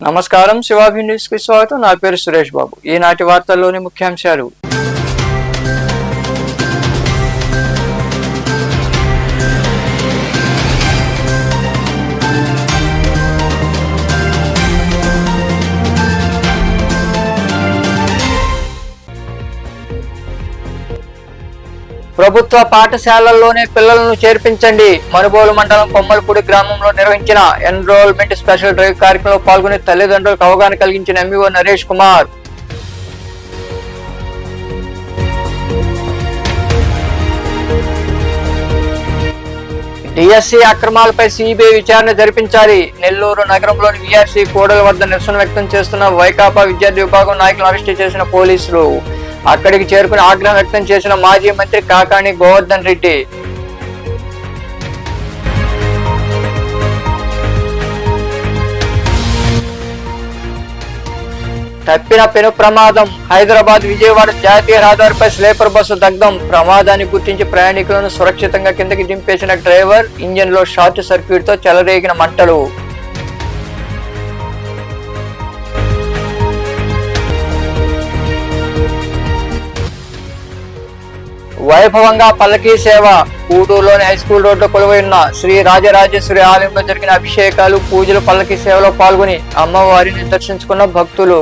నమస్కారం, శివాభి న్యూస్ కి స్వాగతం. నా పేరు సురేష్ బాబు. ఈనాటి వార్తల్లోని ముఖ్యాంశాలు. ప్రభుత్వ పాఠశాలల్లోనే పిల్లలను చేర్పించండి. మనుబోలు మండలం కొమ్మలపూడి గ్రామంలో నిర్వహించిన ఎన్రోల్మెంట్ స్పెషల్ డ్రైవ్ కార్యక్రమంలో పాల్గొని తల్లిదండ్రులకు అవగాహన కలిగించిన ఎంఈఓ నరేష్ కుమార్. డిఎస్సి అక్రమాలపై సిబిఐ విచారణ జరిపించాలి. నెల్లూరు నగరంలోని విఆర్సి కూడల వద్ద నిరసన వ్యక్తం చేస్తున్న వైకాపా విద్యార్థి విభాగం నాయకులను అరెస్టు చేసిన పోలీసులు. అక్కడికి చేరుకుని ఆగ్రహం వ్యక్తం చేసిన మాజీ మంత్రి కాకాణి గోవర్ధన్ రెడ్డి. తప్పిన పెను ప్రమాదం. హైదరాబాద్ విజయవాడ జాతీయ రహదారిపై స్లీపర్ బస్సు దగ్ధం. ప్రమాదాన్ని గుర్తించి ప్రయాణికులను సురక్షితంగా కిందకి దింపేసిన డ్రైవర్. ఇంజిన్ లో షార్ట్ సర్క్యూట్ తో చెలరేగిన మంటలు. వైభవంగా పల్లకీ సేవ. గూడూరులోని హైస్కూల్ రోడ్లో కొలువైన శ్రీ రాజరాజేశ్వరి ఆలయంలో జరిగిన అభిషేకాలు, పూజలు, పల్లకీ సేవలో పాల్గొని అమ్మవారిని దర్శించుకున్న భక్తులు.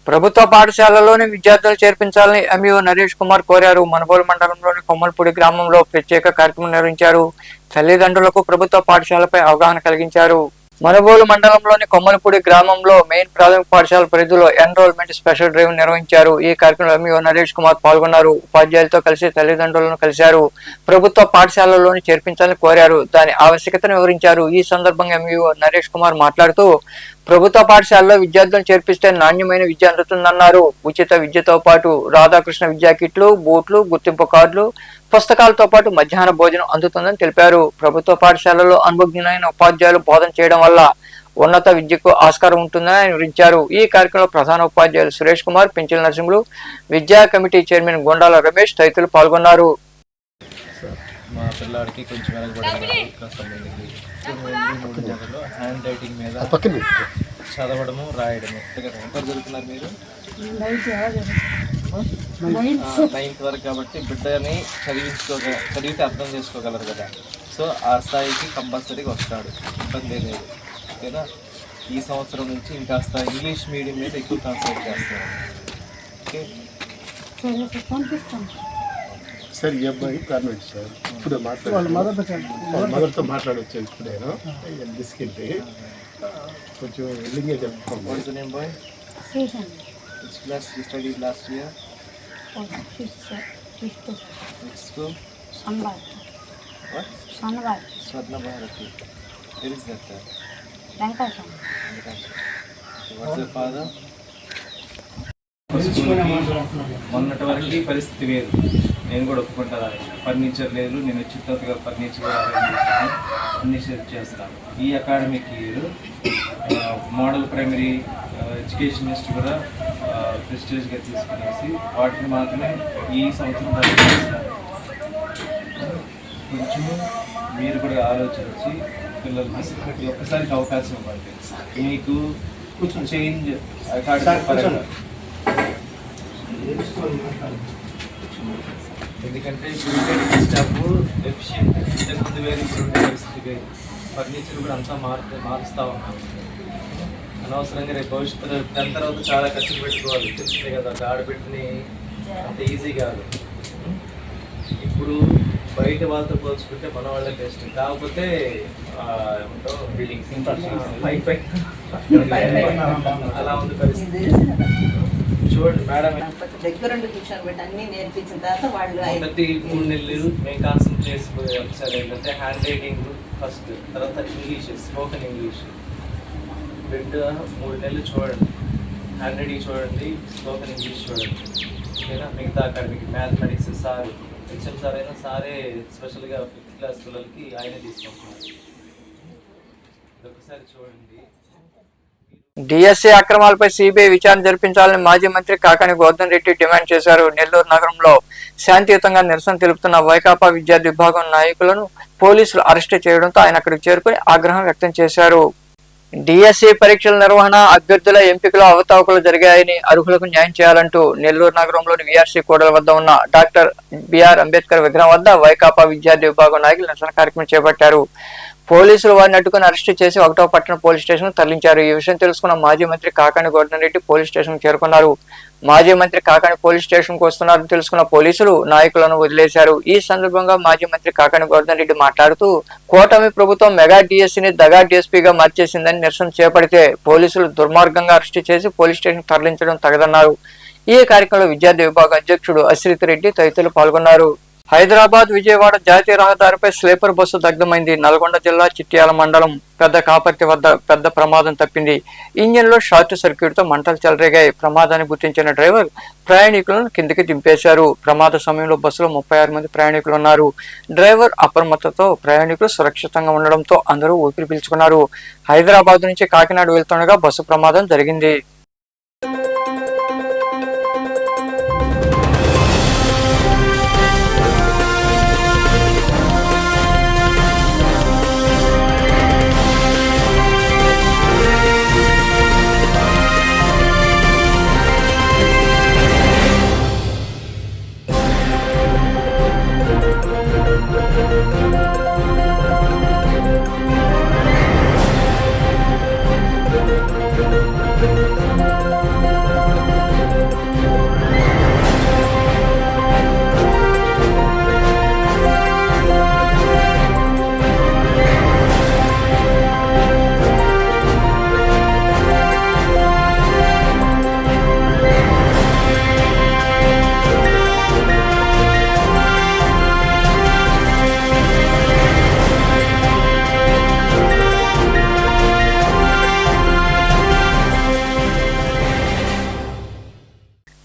ప్రభుత్వ పాఠశాలలోని విద్యార్థులు చేర్పించాలని ఎంఈఓ నరేష్ కుమార్ కోరారు. మనుబోలు మండలంలోని కొమ్మలపూడి గ్రామంలో ప్రత్యేక కార్యక్రమం నిర్వహించారు. తల్లిదండ్రులకు ప్రభుత్వ పాఠశాలపై అవగాహన కలిగించారు. మనుబోలు మండలంలోని కొమ్మలపూడి గ్రామంలో మెయిన్ ప్రాథమిక పాఠశాల పరిధిలో ఎన్రోల్మెంట్ స్పెషల్ డ్రైవ్ నిర్వహించారు. ఈ కార్యక్రమంలో ఎంఈఓ నరేష్ కుమార్ పాల్గొన్నారు. ఉపాధ్యాయులతో కలిసి తల్లిదండ్రులను కలిశారు. ప్రభుత్వ పాఠశాలలోని చేర్పించాలని కోరారు. దాని ఆవశ్యకతను వివరించారు. ఈ సందర్భంగా ఎంఈఓ నరేష్ కుమార్ మాట్లాడుతూ ప్రభుత్వ పాఠశాలలో విద్యార్థులను చేర్పిస్తే నాణ్యమైన విద్య అందుతుందన్నారు. ఉచిత విద్యతో పాటు రాధాకృష్ణ విద్యా కిట్లు, బూట్లు, గుర్తింపు కార్డులు, పుస్తకాలతో పాటు మధ్యాహ్న భోజనం అందుతుందని తెలిపారు. ప్రభుత్వ పాఠశాలలో అనుభవజ్ఞులైన ఉపాధ్యాయులు బోధన చేయడం వల్ల ఉన్నత విద్యకు ఆస్కారం ఉంటుందని ఆయన వివరించారు. ఈ కార్యక్రమంలో ప్రధాన ఉపాధ్యాయులు సురేష్ కుమార్, పెంచిల నరసింహులు, విద్యా కమిటీ చైర్మన్ గొండాల రమేష్ తదితరులు పాల్గొన్నారు. మా పిల్లాడికి కొంచెం హ్యాండ్ రైటింగ్ మీద చదవడము, రాయడము ఎంత జరుగుతున్నారు మీరు 9th వరకు కాబట్టి బిడ్డని చదివితే అర్థం చేసుకోగలరు కదా. సో ఆ స్థాయికి కంపల్సరీగా వస్తాడు, ఇబ్బంది లేదు. ఓకేనా? ఈ సంవత్సరం నుంచి ఇంకాస్త ఇంగ్లీష్ మీడియం మీద ఎక్కువ కాన్సన్ట్రేట్ చేస్తాను. ఓకే సార్, ఈ అబ్బాయి కాన్వెంట్ సార్. ఇప్పుడే మదర్తో మాట్లాడవచ్చు. ఇప్పుడేనా తీసుకెళ్ళి కొంచెం ఎల్లింగే చెప్తాను. Boy which class you studied last year? Fifth. Which school? Shanbhai. What? Shanbhai. Swarna Bharati. Where is that? Venkateshwar. What's your father? మొన్నటి వరకు పరిస్థితి వేరు. నేను కూడా ఒప్పుకుంటాను. ఫర్నిచర్ లేదు. నేను వచ్చిన తర్వాత ఫర్నిచర్ కూడా అరేంజ్ చేస్తాను, అన్ని షేర్ చేస్తాను. ఈ academic year model primary educationist కూడా ప్రెస్టేజ్గా తీసుకునేసి వాటిని మాత్రమే ఈ సంవత్సరం చేస్తాను. కొంచెము మీరు కూడా ఆలోచించి పిల్లలకి ఒక్కసారికి అవకాశం ఇవ్వండి. మీకు కొంచెం చేంజ్ అకాడమిక్ పరంగా. ఎందుకంటే ఇప్పుడు స్టాఫ్ ఎఫిషియెంట్, ఇంతకుముందు వేరే ఇప్పుడు పరిస్థితి ఫర్నిచర్ కూడా అంతా మారుస్తూ ఉన్నాం. అనవసరంగా రేపు భవిష్యత్తులో దాని తర్వాత చాలా ఖర్చులు పెట్టుకోవాలి. తెలిసిందే కదా, ఆడబిడ్డని అంత ఈజీ కాదు. ఇప్పుడు బయట వాళ్ళతో పోల్చుకుంటే మన వాళ్ళే బెస్ట్. కాకపోతే బిల్డింగ్స్ అలా ఉంది పరిస్థితి. చూడండి మేడం, దగ్గరుండి కూర్చొని అన్ని నేర్పించిన తర్వాత వాళ్ళు మొదటి 3 నెలలు మేము కాన్సన్ట్రేట్ చేసిపోయే ఒకసారి ఏంటంటే హ్యాండ్ రైటింగ్ ఫస్ట్, తర్వాత ఇంగ్లీష్, స్పోకెన్ ఇంగ్లీష్. బిడ్డ 3 నెలలు చూడండి, హ్యాండ్ రైటింగ్ చూడండి, స్పోకెన్ ఇంగ్లీష్ చూడండి. ఓకేనా? మిగతా academic mathematics sir HM sir అయినా సారే స్పెషల్గా 5th క్లాస్ పిల్లలకి ఆయనే తీసుకుంటున్నారు. ఒకసారి చూడండి. డిఎస్సీ అక్రమాలపై సిబిఐ విచారణ జరిపించాలని మాజీ మంత్రి కాకాని గోవర్ధన్ రెడ్డి డిమాండ్ చేశారు. నెల్లూరు నగరంలో శాంతియుతంగా నిరసన తెలుపుతున్న వైకాపా విద్యార్థి విభాగం నాయకులను పోలీసులు అరెస్టు చేయడంతో ఆయన అక్కడికి చేరుకుని ఆగ్రహం వ్యక్తం చేశారు. డిఎస్సీ పరీక్షల నిర్వహణ, అభ్యర్థుల ఎంపికలో అవకతవకలు జరిగాయని, అర్హులకు న్యాయం చేయాలంటూ నెల్లూరు నగరంలోని విఆర్సీ కూడల వద్ద ఉన్న డాక్టర్ బిఆర్ అంబేద్కర్ విగ్రహం వద్ద వైకాపా విద్యార్థి విభాగం నాయకులు నిరసన కార్యక్రమం చేపట్టారు. పోలీసులు వారిని అడ్డుకుని అరెస్టు చేసి 1వ పట్టణ పోలీస్ స్టేషన్ తరలించారు. ఈ విషయం తెలుసుకున్న మాజీ మంత్రి కాకాని గోవర్ధన్ రెడ్డి పోలీస్ స్టేషన్ చేరుకున్నారు. మాజీ మంత్రి కాకాని పోలీస్ స్టేషన్ కు వస్తున్నారని తెలుసుకున్న పోలీసులు నాయకులను వదిలేశారు. ఈ సందర్భంగా మాజీ మంత్రి కాకాని గోవర్ధన్ రెడ్డి మాట్లాడుతూ కూటమి ప్రభుత్వం మెగా డిఎస్సీని దగా డిఎస్పీగా మార్చేసిందని నిరసన చేపడితే పోలీసులు దుర్మార్గంగా అరెస్టు చేసి పోలీస్ స్టేషన్ తరలించడం తగదన్నారు. ఈ కార్యక్రమంలో విద్యార్థి విభాగ అధ్యక్షుడు అశ్రిత్ రెడ్డి తదితరులు పాల్గొన్నారు. హైదరాబాద్ విజయవాడ జాతీయ రహదారిపై స్లీపర్ బస్సు దగ్ధమైంది. నల్గొండ జిల్లా చిట్యాల మండలం పెద్ద కాపర్తి వద్ద పెద్ద ప్రమాదం తప్పింది. ఇంజిన్ లో షార్ట్ సర్క్యూట్ తో మంటలు చెలరేగాయి. ప్రమాదాన్ని గుర్తించిన డ్రైవర్ ప్రయాణికులను కిందికి దింపేశారు. ప్రమాద సమయంలో బస్సులో 36 మంది ప్రయాణికులు ఉన్నారు. డ్రైవర్ అప్రమత్తతో ప్రయాణికులు సురక్షితంగా ఉండడంతో అందరూ ఊపిరి పీల్చుకున్నారు. హైదరాబాద్ నుంచి కాకినాడ వెళ్తుండగా బస్సు ప్రమాదం జరిగింది.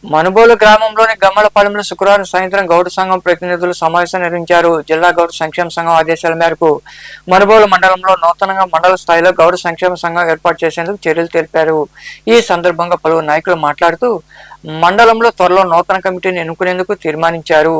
మనుబోలు గ్రామంలోని గమ్మలపాలెంలో శుక్రవారం సాయంత్రం గౌడ సంఘం ప్రతినిధులు సమావేశం నిర్వహించారు. జిల్లా గౌడ సంక్షేమ సంఘం ఆదేశాల మేరకు మనుబోలు మండలంలో నూతనంగా మండల స్థాయిలో గౌడ సంక్షేమ సంఘం ఏర్పాటు చేసేందుకు చర్యలు తెలిపారు. ఈ సందర్భంగా పలువురు నాయకులు మాట్లాడుతూ మండలంలో త్వరలో నూతన కమిటీని ఎన్నుకునేందుకు తీర్మానించారు.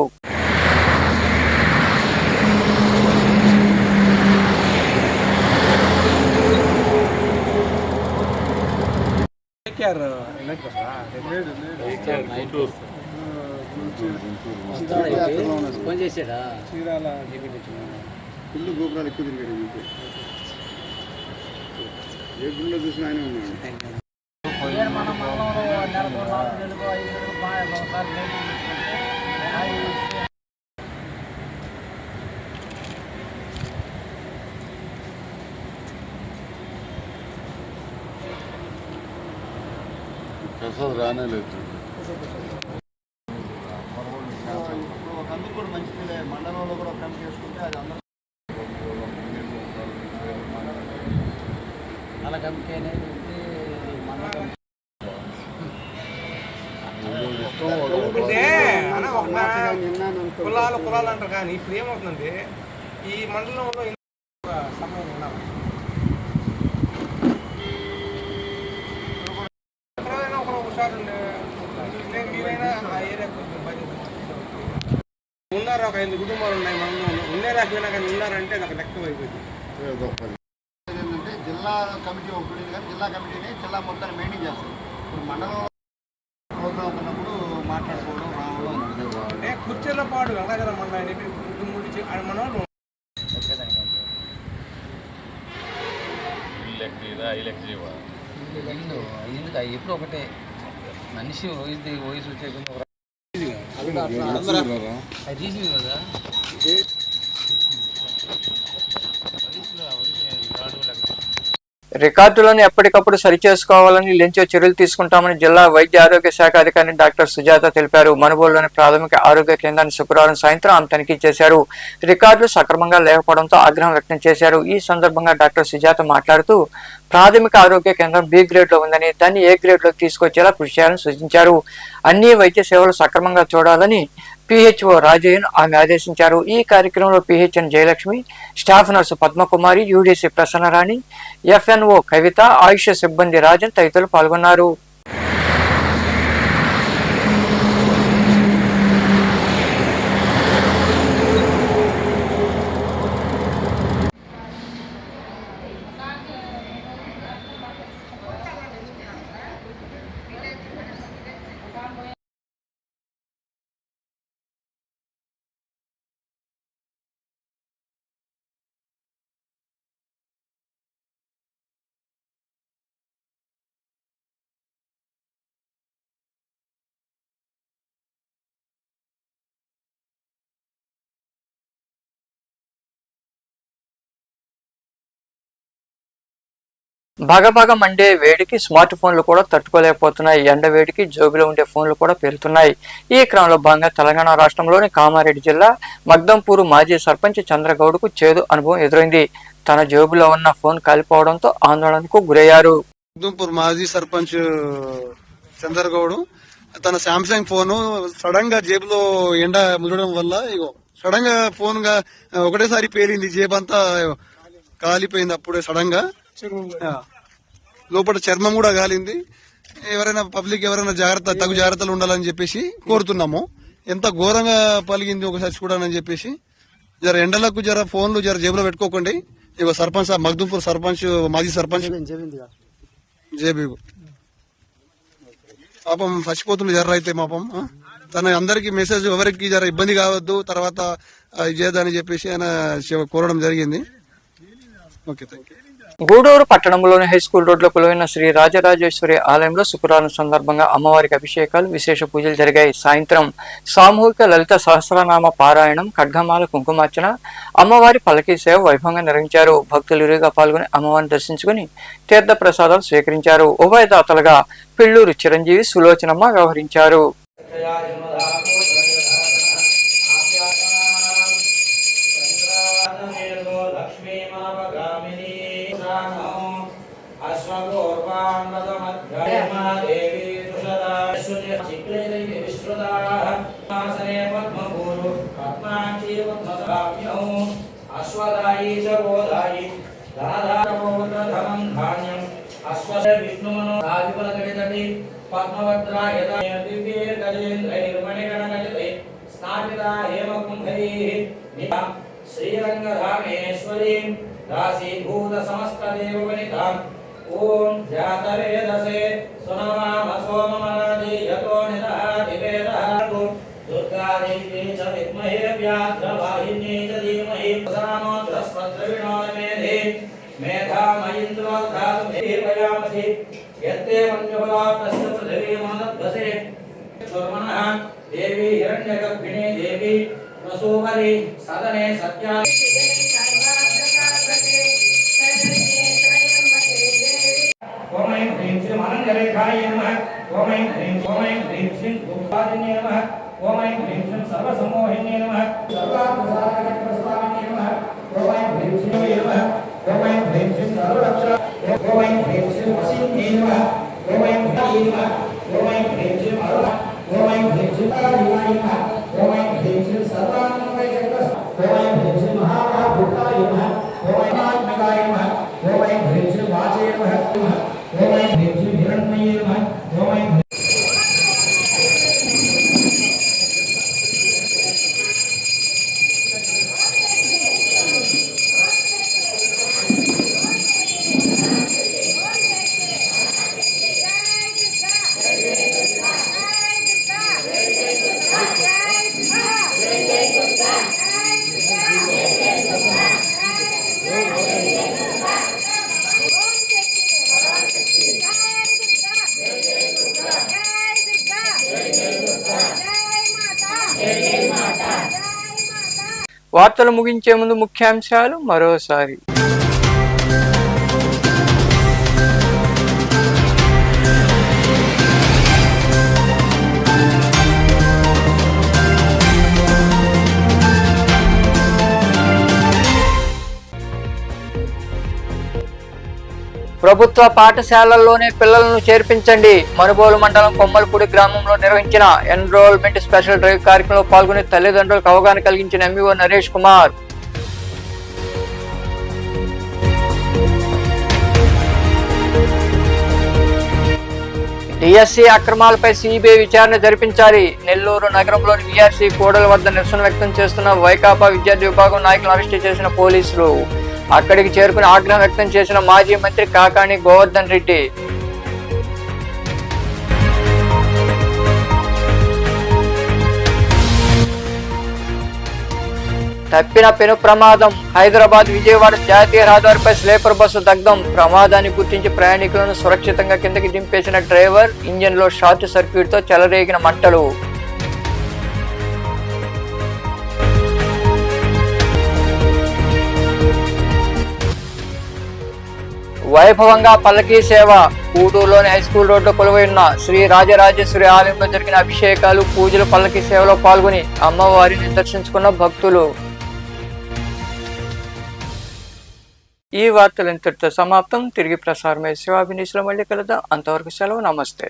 ఇల్లు గోపురాలు ఎక్కువ తిరిగాడు ఏ గుళ్ళో చూసిన ఆయన ఉన్నాడు. ప్రసాద్ రానే లేదు. కూడా మంచిది, మండలంలో కూడా కమిటీ చేసుకుంటే అది అందరూ అలా కమిటీ అనేది కులాలు అంటారు. కానీ ఇప్పుడు ఏమవుతుందంటే ఈ మండలంలో సమయం ఉన్నాం మీరైనా ఆ ఏరియాకి ఉన్నారు. ఒక 5 కుటుంబాలు ఉన్నాయి మండలంలో. ఉండే రాకపోయినా కానీ ఉన్నారంటే అది ఒక లెక్క అయిపోయింది. ఏంటంటే జిల్లా కమిటీ ఒకటి కానీ జిల్లా కమిటీని జిల్లా మొత్తాన్ని మెయింటైన్ చేస్తారు. ఇప్పుడు మండలం ప్రోగ్రామ్ ఉన్నప్పుడు మాట్లాడుకోవడం రావడం అంటే కుర్చీలో పాడు అలాగే మండలాన్ని మనం ఎప్పుడు ఒకటే మనిషి వయసు వచ్చే తీసింది కదా రికార్డులను ఎప్పటికప్పుడు సరిచేసుకోవాలని లెంచో చర్యలు తీసుకుంటామని జిల్లా వైద్య ఆరోగ్య శాఖ అధికారి డాక్టర్ సుజాత తెలిపారు. మనుబోలులోని ప్రాథమిక ఆరోగ్య కేంద్రాన్ని శుక్రవారం సాయంత్రం ఆమె తనిఖీ చేశారు. రికార్డులు సక్రమంగా లేకపోవడంతో ఆగ్రహం వ్యక్తం చేశారు. ఈ సందర్భంగా డాక్టర్ సుజాత మాట్లాడుతూ ప్రాథమిక ఆరోగ్య కేంద్రం B గ్రేడ్ లో ఉందని దాన్ని A గ్రేడ్ లోకి తీసుకొచ్చేలా కృషి చేయాలని సూచించారు. అన్ని వైద్య సేవలు సక్రమంగా చూడాలని పిహెచ్ఓ రాజయ్యను ఆమె ఆదేశించారు. ఈ కార్యక్రమంలో PHN Jayalakshmi, staff nurse Padmakumari, UDC Prasannarani, FNO Kavitha, AYUSH సిబ్బంది రాజన్ తదితరులు పాల్గొన్నారు. బాగా మండే వేడికి స్మార్ట్ ఫోన్లు కూడా తట్టుకోలేకపోతున్నాయి. ఎండ వేడికి జోబులో ఉండే ఫోన్లు కూడా పేలుతున్నాయి. ఈ క్రమంలో భాగంగా తెలంగాణ రాష్ట్రంలోని కామారెడ్డి జిల్లా మగ్దంపూర్ మాజీ సర్పంచ్ చంద్రగౌడ్కు చేదు అనుభవం ఎదురైంది. తన జేబులో ఉన్న ఫోన్ కాలిపోవడంతో ఆందోళనకు గురయ్యారు. మగ్దంపూర్ మాజీ సర్పంచ్ చంద్రగౌడ్ తన శాంసంగ్ ఫోన్ సడన్ గా జేబులో ఎండ ముదడం వల్ల సడన్ గా ఫోన్ గా ఒకటేసారి పేలింది. జేబు అంతా కాలిపోయింది. అప్పుడే సడన్ గా లోపల చర్మం కూడా కాలింది. ఎవరైనా పబ్లిక్ ఎవరైనా తగు జాగ్రత్తలు ఉండాలని చెప్పేసి కోరుతున్నాము. ఎంత ఘోరంగా పలిగింది ఒకసారి చూడాలని చెప్పేసి. జర ఎండలకు ఫోన్లు జేబులో పెట్టుకోకండి. సర్పంచ్ మగ్దుంపూర్ సర్పంచ్ మాజీ సర్పంచ్ జేబీ పాపం చచ్చిపోతుంది. అయితే పాపం తన అందరికి మెసేజ్ ఎవరికి ఇబ్బంది కావద్దు, తర్వాత ఇది చేయదని చెప్పేసి ఆయన కోరడం జరిగింది. Okay, thank you. గూడూరు పట్టణంలోని హైస్కూల్ రోడ్లో కొలువైన శ్రీ రాజరాజేశ్వరి ఆలయంలో శుక్రవారం సందర్భంగా అమ్మవారికి అభిషేకాలు, విశేష పూజలు జరిగాయి. సాయంత్రం సామూహిక లలిత సహస్రనామ పారాయణం, ఖడ్గమాల, కుంకుమార్చన, అమ్మవారి పల్లకీ సేవ వైభవంగా నిర్వహించారు. భక్తులు ఇరుగా పాల్గొని అమ్మవారిని దర్శించుకుని తీర్థ ప్రసాదాలు స్వీకరించారు. ఉభయదాతలుగా పిల్లూరు చిరంజీవి, సులోచనమ్మ వ్యవహరించారు. శ్రీరంగధామేశ్వరీ రాశీభూత సమస్త దేవవనితాం ఓం జాతవేదసే సునమామ సోమమనాది యతో నిదహాతి వేదః దుర్గాదేవి చ విద్మహే వ్యాఘ్రవాహిన్యై చ ధీమహి ప్రసానో బృహస్పతిర్విణో మేధే మేధామయింద్రో ధాతు మేధయామసి యత్తే మంజుబలాప్తస్య పృథివీ మనద్వసే చుర్మణః దేవి హిరణ్యగర్భిణీ దేవి వసూమరి సదనే సత్యా ఓం ఐం హ్రీం శ్రీ అనంతరేఖాయ నమః. ఓం ఐం హ్రీం శ్రీ దుఃఖాదిన్యే నమః. ఓం ఐం హ్రీం శ్రీ సర్వసమోహిన్యే నమః. సర్వాత్మసారకస్వామిన్యే నమః. ఓం ఐం హ్రీం శ్రీ నమః. ఓం ఐం హ్రీం శ్రీ సర్వరక్ష. ఓం ఐం హ్రీం శ్రీ వసిన్యే నమః. ఓం ఐం హ్రీం నమః. ఓం ఐం హ్రీం శ్రీ అరుణ. ఓం ఐం హ్రీం శ్రీ కాళికాయ నమః. ఓం ఐం హ్రీం శ్రీ సర్వానందమయ జగత్. ఓం ఐం హ్రీం శ్రీ మహాభూతాయ నమః. ఓం ఐం ఆత్మకాయ నమః. ఓం ఐం హ్రీం శ్రీ వాచే నమః. ఓం ఐం హ్రీం శ్రీ హిరణ్మయే నమః. ఓం ఐం వార్తలు ముగించే ముందు ముఖ్యాంశాలు మరోసారి. ప్రభుత్వ పాఠశాలల్లోనే పిల్లలను చేర్పించండి. మనుబోలు మండలం కొమ్మలపూడి గ్రామంలో నిర్వహించిన ఎన్రోల్మెంట్ స్పెషల్ డ్రైవ్ కార్యక్రమంలో పాల్గొని తల్లిదండ్రులకు అవగాహన కలిగించిన ఎంఈఓ నరేష్ కుమార్. డిఎస్సి అక్రమాలపై సిబిఐ విచారణ జరిపించాలి. నెల్లూరు నగరంలోని విఆర్సి కూడల వద్ద నిరసన వ్యక్తం చేస్తున్న వైకాపా విద్యార్థి విభాగం నాయకులను అరెస్టు చేసిన పోలీసులు. అక్కడికి చేరుకుని ఆగ్రహం వ్యక్తం చేసిన మాజీ మంత్రి కాకాణి గోవర్ధన్ రెడ్డి. తప్పిన పెను ప్రమాదం. హైదరాబాద్ విజయవాడ జాతీయ రహదారిపై స్లీపర్ బస్సు దగ్ధం. ప్రమాదాన్ని గుర్తించి ప్రయాణికులను సురక్షితంగా కిందకి దింపేసిన డ్రైవర్. ఇంజిన్ లో షార్ట్ సర్క్యూట్ తో చెలరేగిన మంటలు. వైభవంగా పల్లకీ సేవ. కూడూరులోని హైస్కూల్ రోడ్లో కొలువై ఉన్న శ్రీ రాజరాజేశ్వరి ఆలయంలో జరిగిన అభిషేకాలు, పూజలు, పల్లకీ సేవలో పాల్గొని అమ్మవారిని దర్శించుకున్న భక్తులు. ఈ వార్తలు ఇంతటితో సమాప్తం. తిరిగి ప్రసారమయ్యే శివాభినీసులో మళ్ళీ కలుద్దాం. అంతవరకు సెలవు. నమస్తే.